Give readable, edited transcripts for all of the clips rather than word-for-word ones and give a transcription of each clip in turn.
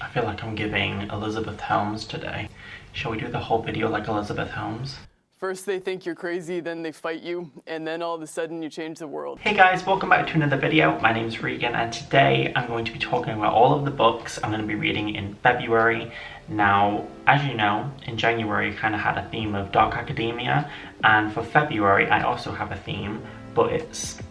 I feel like I'm giving Elizabeth Holmes today. Shall we do the whole video like Elizabeth Holmes? First they think you're crazy, then they fight you, and then all of a sudden you change the world. Hey guys, welcome back to another video. My name's Regan, and today I'm going to be talking about all of the books I'm going to be reading in February. Now, as you know, in January I kind of had a theme of dark academia, and for February I also have a theme, but it's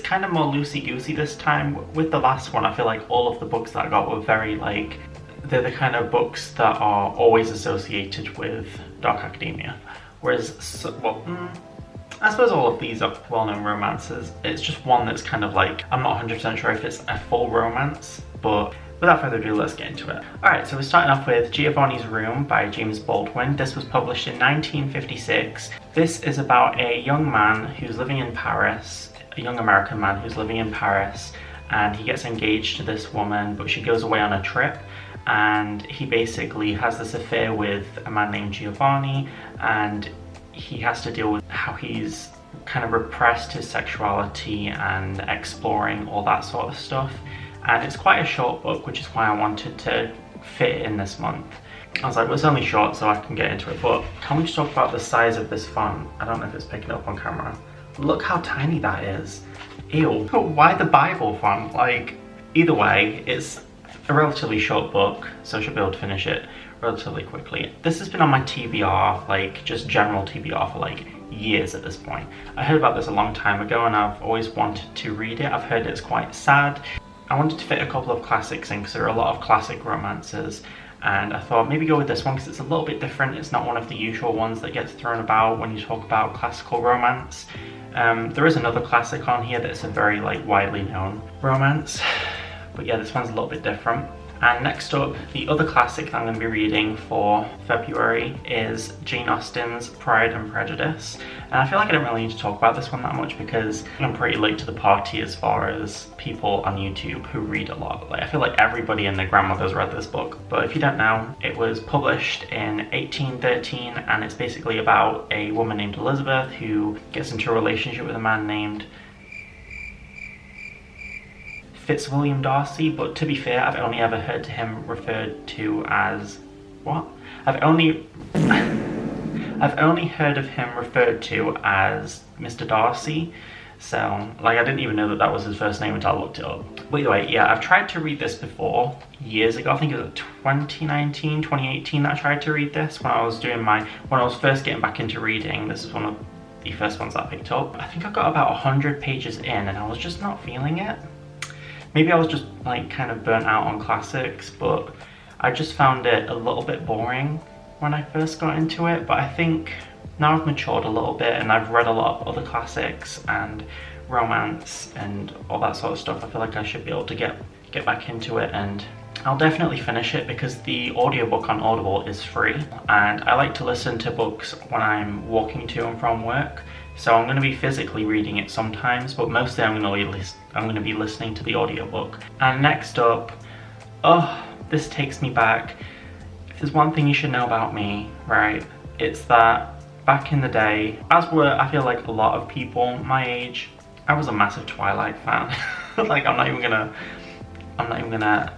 kind of more loosey-goosey this time. With the last one, I feel like all of the books that I got were very like, they're the kind of books that are always associated with dark academia. Whereas, I suppose all of these are well-known romances. It's just one that's kind of like, I'm not 100% sure if it's a full romance, but without further ado, let's get into it. Alright, so we're starting off with Giovanni's Room by James Baldwin. This was published in 1956. This is about a young man who's living in Paris, a young American man who's living in Paris, and he gets engaged to this woman, but she goes away on a trip, and he basically has this affair with a man named Giovanni, and he has to deal with how he's kind of repressed his sexuality and exploring all that sort of stuff. And it's quite a short book, which is why I wanted to fit it in this month. I was like, well, it's only short, so I can get into it, but can we just talk about the size of this font? I don't know if it's picking up on camera. Look how tiny that is. Ew. Why the Bible font? Like, either way, it's a relatively short book, so I should be able to finish it relatively quickly. This has been on my TBR, like just general TBR, for like years at this point. I heard about this a long time ago and I've always wanted to read it. I've heard it's quite sad. I wanted to fit a couple of classics in because there are a lot of classic romances, and I thought maybe go with this one because it's a little bit different. It's not one of the usual ones that gets thrown about when you talk about classical romance. There is another classic on here that's a very like widely known romance, but yeah, this one's a little bit different. And next up, the other classic that I'm going to be reading for February is Jane Austen's Pride and Prejudice. And I feel like I don't really need to talk about this one that much because I'm pretty late to the party as far as people on YouTube who read a lot. Like, I feel like everybody and their grandmother's read this book. But if you don't know, it was published in 1813, and it's basically about a woman named Elizabeth who gets into a relationship with a man named Fitzwilliam Darcy, but to be fair, I've only ever heard him referred to as what? I've only heard of him referred to as Mr. Darcy, so like I didn't even know that that was his first name until I looked it up. But either way, yeah, I've tried to read this before years ago. I think it was 2019, 2018 that I tried to read this when I was first getting back into reading. This is one of the first ones that I picked up. I think I got about 100 pages in and I was just not feeling it. Maybe I was just like kind of burnt out on classics, but I just found it a little bit boring when I first got into it. But I think now I've matured a little bit and I've read a lot of other classics and romance and all that sort of stuff. I feel like I should be able to get back into it, and I'll definitely finish it because the audiobook on Audible is free, and I like to listen to books when I'm walking to and from work. So I'm going to be physically reading it sometimes, but mostly I'm going to be listening to the audiobook. And next up, oh, this takes me back. If there's one thing you should know about me, right, it's that back in the day, as were I feel like a lot of people my age, I was a massive Twilight fan. Like I'm not even gonna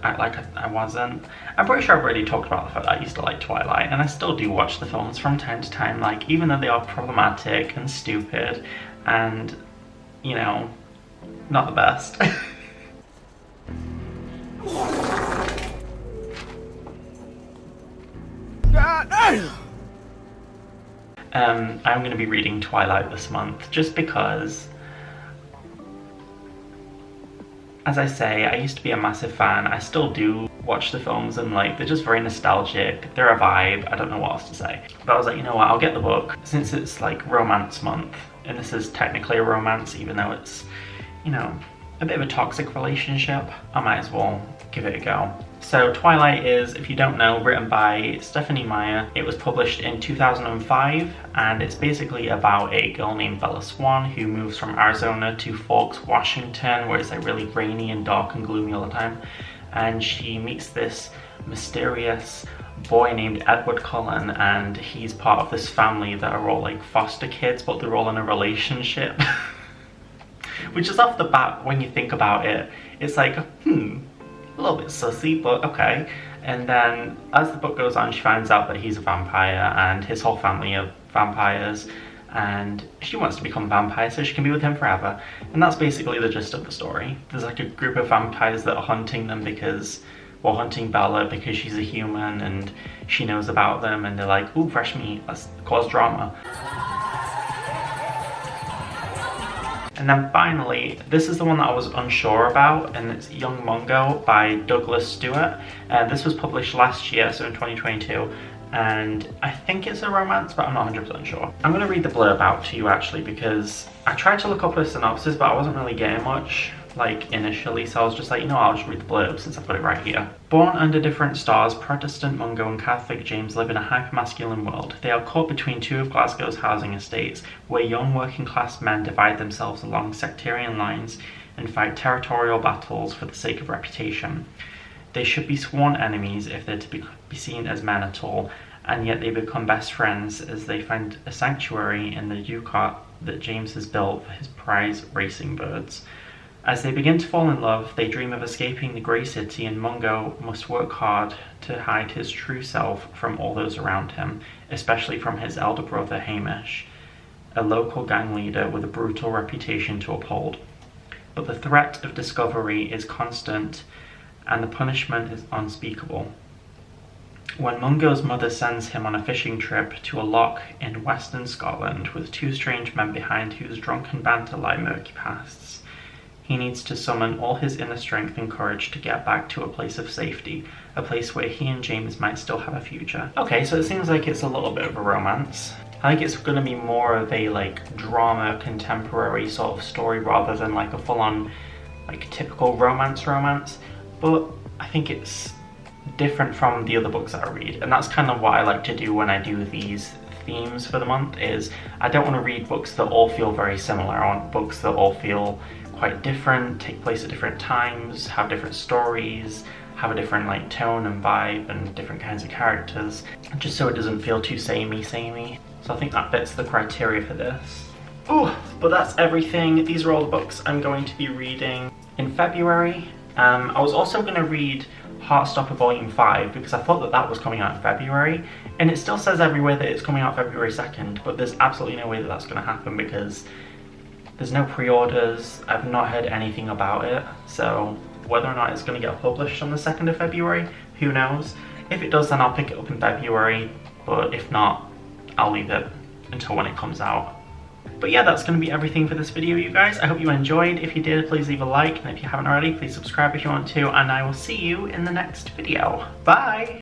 act like I wasn't. I'm pretty sure I've already talked about the fact that I used to like Twilight, and I still do watch the films from time to time, like even though they are problematic and stupid and, you know, not the best. I'm going to be reading Twilight this month just because, as I say, I used to be a massive fan. I still do watch the films and like they're just very nostalgic. They're a vibe. I don't know what else to say. But I was like, you know what, I'll get the book. Since it's like romance month, and this is technically a romance even though it's, you know, a bit of a toxic relationship, I might as well give it a go. So Twilight is, if you don't know, written by Stephenie Meyer. It was published in 2005, and it's basically about a girl named Bella Swan who moves from Arizona to Forks, Washington, where it's like really rainy and dark and gloomy all the time. And she meets this mysterious boy named Edward Cullen, and he's part of this family that are all like foster kids, but they're all in a relationship. Which is off the bat, when you think about it, it's like, a little bit sussy, but okay. And then as the book goes on, she finds out that he's a vampire and his whole family are vampires, and she wants to become a vampire so she can be with him forever. And that's basically the gist of the story. There's like a group of vampires that are hunting them because, well, hunting Bella because she's a human and she knows about them, and they're like, ooh, fresh meat, let's cause drama. And then finally, this is the one that I was unsure about, and it's Young Mungo by Douglas Stewart. This was published last year, so in 2022, and I think it's a romance, but I'm not 100% sure. I'm going to read the blurb out to you actually, because I tried to look up a synopsis, but I wasn't really getting much like initially, so I was just like, you know, I'll just read the blurb since I've got it right here. Born under different stars, Protestant Mungo and Catholic James live in a hyper-masculine world. They are caught between two of Glasgow's housing estates, where young working class men divide themselves along sectarian lines and fight territorial battles for the sake of reputation. They should be sworn enemies if they're to be seen as men at all, and yet they become best friends as they find a sanctuary in the Yukon that James has built for his prize racing birds. As they begin to fall in love, they dream of escaping the Grey City, and Mungo must work hard to hide his true self from all those around him, especially from his elder brother Hamish, a local gang leader with a brutal reputation to uphold. But the threat of discovery is constant, and the punishment is unspeakable. When Mungo's mother sends him on a fishing trip to a loch in western Scotland with two strange men behind whose drunken banter lie murky pasts, he needs to summon all his inner strength and courage to get back to a place of safety, a place where he and James might still have a future. Okay, so it seems like it's a little bit of a romance. I think it's going to be more of a like drama, contemporary sort of story rather than like a full-on like typical romance, but I think it's different from the other books that I read, and that's kind of what I like to do when I do these themes for the month. Is I don't want to read books that all feel very similar. I want books that all feel quite different, take place at different times, have different stories, have a different like tone and vibe and different kinds of characters, just so it doesn't feel too samey. So I think that fits the criteria for this. Oh, but that's everything. These are all the books I'm going to be reading in February. I was also going to read Heartstopper Volume 5 because I thought that that was coming out in February, and it still says everywhere that it's coming out February 2nd, but there's absolutely no way that that's going to happen because there's no pre-orders. I've not heard anything about it, so whether or not it's going to get published on the 2nd of February, who knows. If it does, then I'll pick it up in February, but if not, I'll leave it until when it comes out. But yeah, that's going to be everything for this video, you guys. I hope you enjoyed. If you did, please leave a like, and if you haven't already, please subscribe if you want to, and I will see you in the next video. Bye!